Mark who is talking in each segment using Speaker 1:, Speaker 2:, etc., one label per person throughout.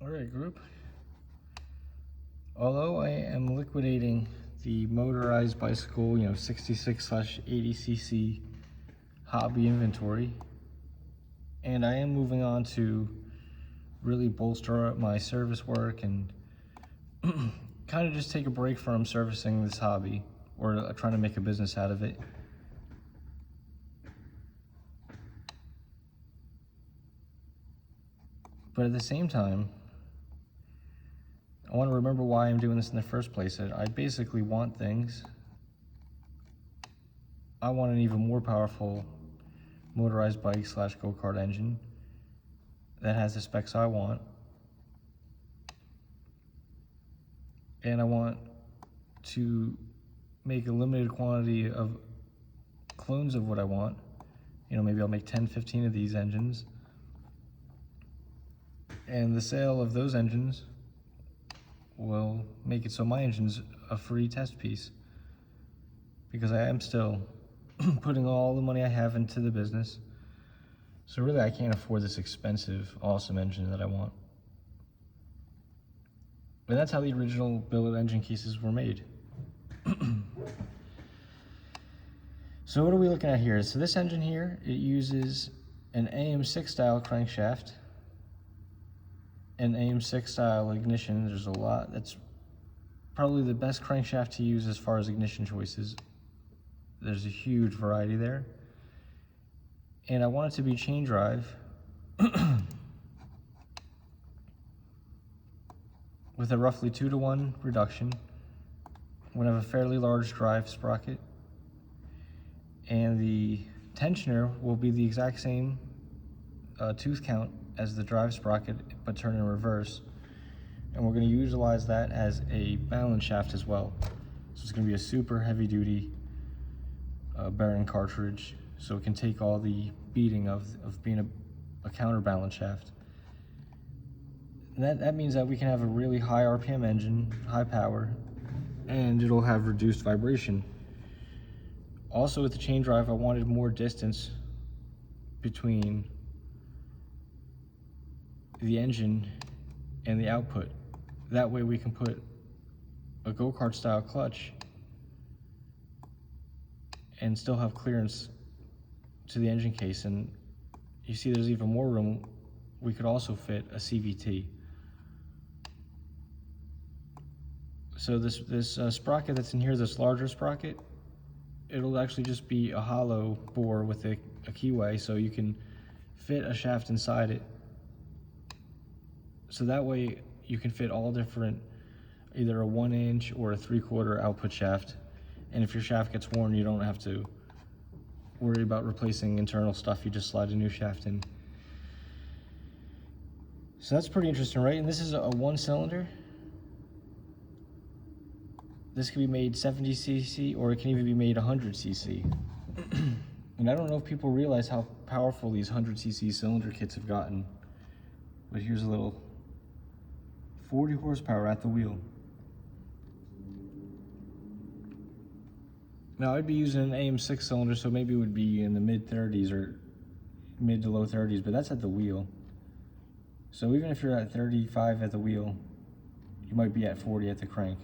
Speaker 1: Alright, group. Although I am liquidating the motorized bicycle, 66/80cc hobby inventory, and I am moving on to really bolster up my service work and kind of just take a break from servicing this hobby or trying to make a business out of it. But at the same time, I want to remember why I'm doing this in the first place. I basically want things. I want an even more powerful motorized bike / go-kart engine that has the specs I want. And I want to make a limited quantity of clones of what I want. Maybe I'll make 10, 15 of these engines. And the sale of those engines will make it so my engine's a free test piece, because I am still putting all the money I have into the business. So really I can't afford this expensive, awesome engine that I want. And that's how the original billet engine cases were made. So what are we looking at here? So this engine here, it uses an AM6 style crankshaft, an AM6 style ignition. There's a lot. That's probably the best crankshaft to use as far as ignition choices. There's a huge variety there. And I want it to be chain drive with a roughly 2-to-1 reduction. I'm going to have a fairly large drive sprocket, and the tensioner will be the exact same tooth count as the drive sprocket, but turn in reverse. And we're going to utilize that as a balance shaft as well. So it's going to be a super heavy duty bearing cartridge, so it can take all the beating of being a counterbalance shaft. And that means that we can have a really high RPM engine, high power, and it'll have reduced vibration. Also with the chain drive, I wanted more distance between the engine and the output. That way we can put a go-kart style clutch and still have clearance to the engine case. And you see there's even more room. We could also fit a CVT. So this sprocket that's in here, this larger sprocket, it'll actually just be a hollow bore with a keyway, so you can fit a shaft inside it. So that way you can fit all different, either a 1-inch or a 3/4 output shaft. And if your shaft gets worn, you don't have to worry about replacing internal stuff. You just slide a new shaft in. So that's pretty interesting, right? And this is a 1-cylinder. This can be made 70cc, or it can even be made 100cc. And I don't know if people realize how powerful these 100cc cylinder kits have gotten. But here's a little 40 horsepower at the wheel. Now I'd be using an AM6 cylinder, so maybe it would be in the mid-30s or mid to low 30s, but that's at the wheel. So even if you're at 35 at the wheel, you might be at 40 at the crank.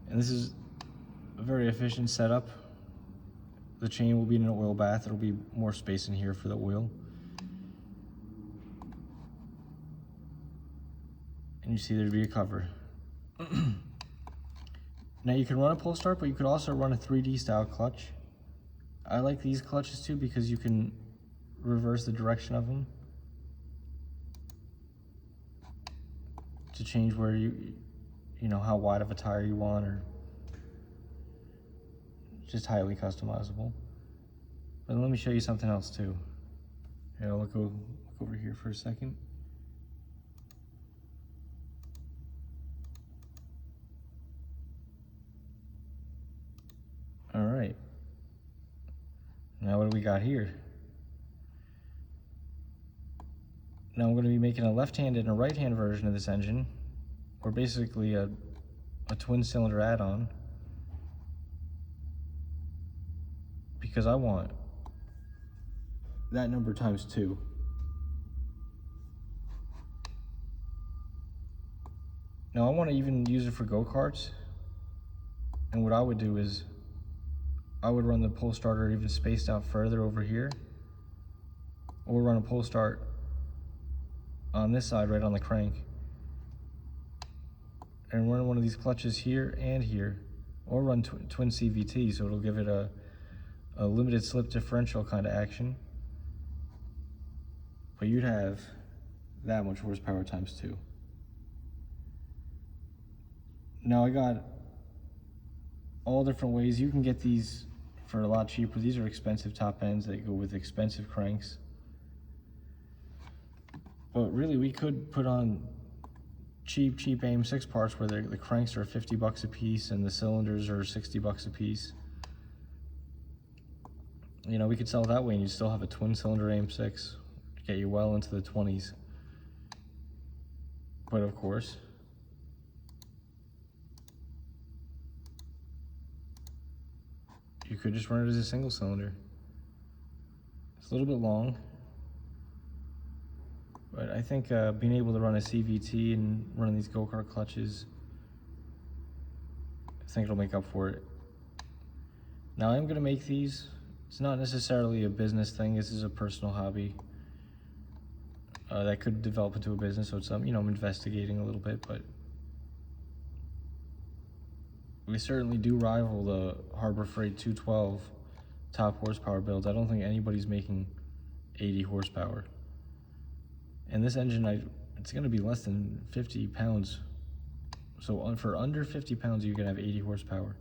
Speaker 1: And this is a very efficient setup. The chain will be in an oil bath. There'll be more space in here for the oil. And you see there'd be a cover. Now you can run a pull start, but you could also run a 3D style clutch. I like these clutches too because you can reverse the direction of them to change where how wide of a tire you want, or just highly customizable. But let me show you something else too. Yeah, I'll look over here for a second. All right. Now what do we got here? Now I'm going to be making a left-handed and a right-hand version of this engine, or basically a twin-cylinder add-on, because I want that number times 2. Now I want to even use it for go-karts, and what I would do is I would run the pull starter even spaced out further over here, or run a pull start on this side right on the crank, and run one of these clutches here and here, or run twin CVT, so it'll give it a limited slip differential kind of action, but you'd have that much horsepower times 2. Now I got all different ways. You can get these for a lot cheaper. These are expensive top ends that go with expensive cranks. But really, we could put on cheap AIM-6 parts where the cranks are 50 bucks a piece and the cylinders are 60 bucks a piece. You know, we could sell it that way and you still have a twin cylinder AIM-6 to get you well into the 20s. But of course, you could just run it as a single cylinder. It's a little bit long, but I think being able to run a CVT and running these go-kart clutches, I think it'll make up for it. Now I'm gonna make these. It's not necessarily a business thing. This is a personal hobby that could develop into a business. So it's I'm investigating a little bit, but we certainly do rival the Harbor Freight 212 top horsepower builds. I don't think anybody's making 80 horsepower. And this engine, it's gonna be less than 50 pounds. So for under 50 pounds, you can have 80 horsepower.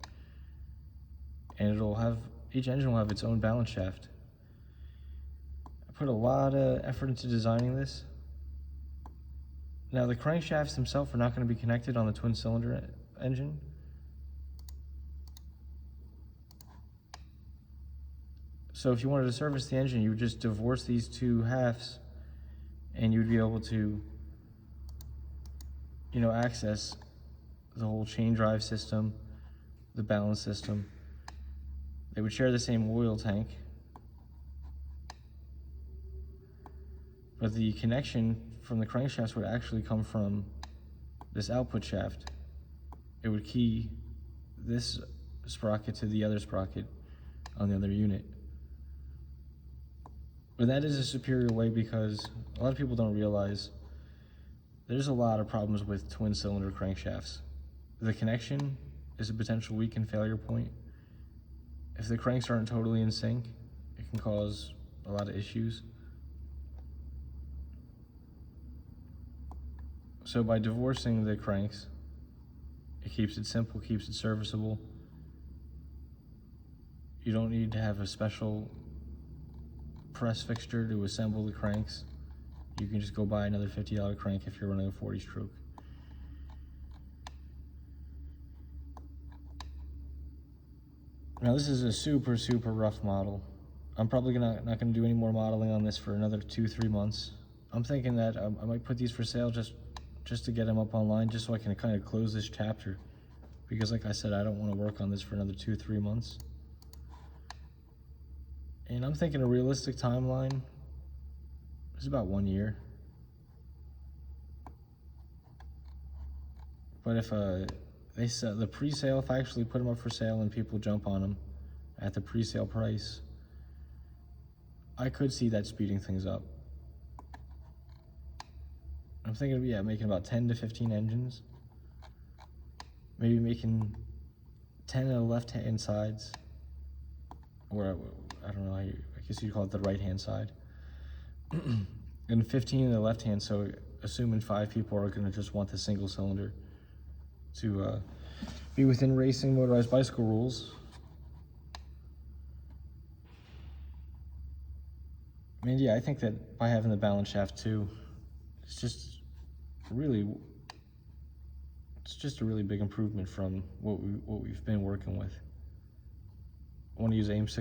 Speaker 1: And each engine will have its own balance shaft. I put a lot of effort into designing this. Now the crankshafts themselves are not gonna be connected on the twin cylinder engine. So if you wanted to service the engine, you would just divorce these two halves and you'd be able to, access the whole chain drive system, the balance system. They would share the same oil tank, but the connection from the crankshafts would actually come from this output shaft. It would key this sprocket to the other sprocket on the other unit. But that is a superior way because a lot of people don't realize there's a lot of problems with twin cylinder crankshafts. The connection is a potential weak and failure point. If the cranks aren't totally in sync, it can cause a lot of issues. So by divorcing the cranks, it keeps it simple, keeps it serviceable. You don't need to have a special press fixture to assemble the cranks. You can just go buy another $50 crank if you're running a 40 stroke. Now this is a super rough model. I'm probably not gonna do any more modeling on this for another 2-3 months. I'm thinking that I might put these for sale just to get them up online, just so I can kind of close this chapter. Because like I said, I don't want to work on this for another 2-3 months. And I'm thinking a realistic timeline is about 1 year. But if they sell the pre-sale, if I actually put them up for sale and people jump on them at the pre-sale price, I could see that speeding things up. I'm thinking of making about 10 to 15 engines. Maybe making 10 of the left-hand sides, or I don't know, I guess you'd call it the right-hand side, and 15 of the left-hand, so assuming 5 people are gonna just want the single cylinder to be within racing motorized bicycle rules. I mean, I think that by having the balance shaft too, it's just a really big improvement from what we've been working with. I want to use AIM-6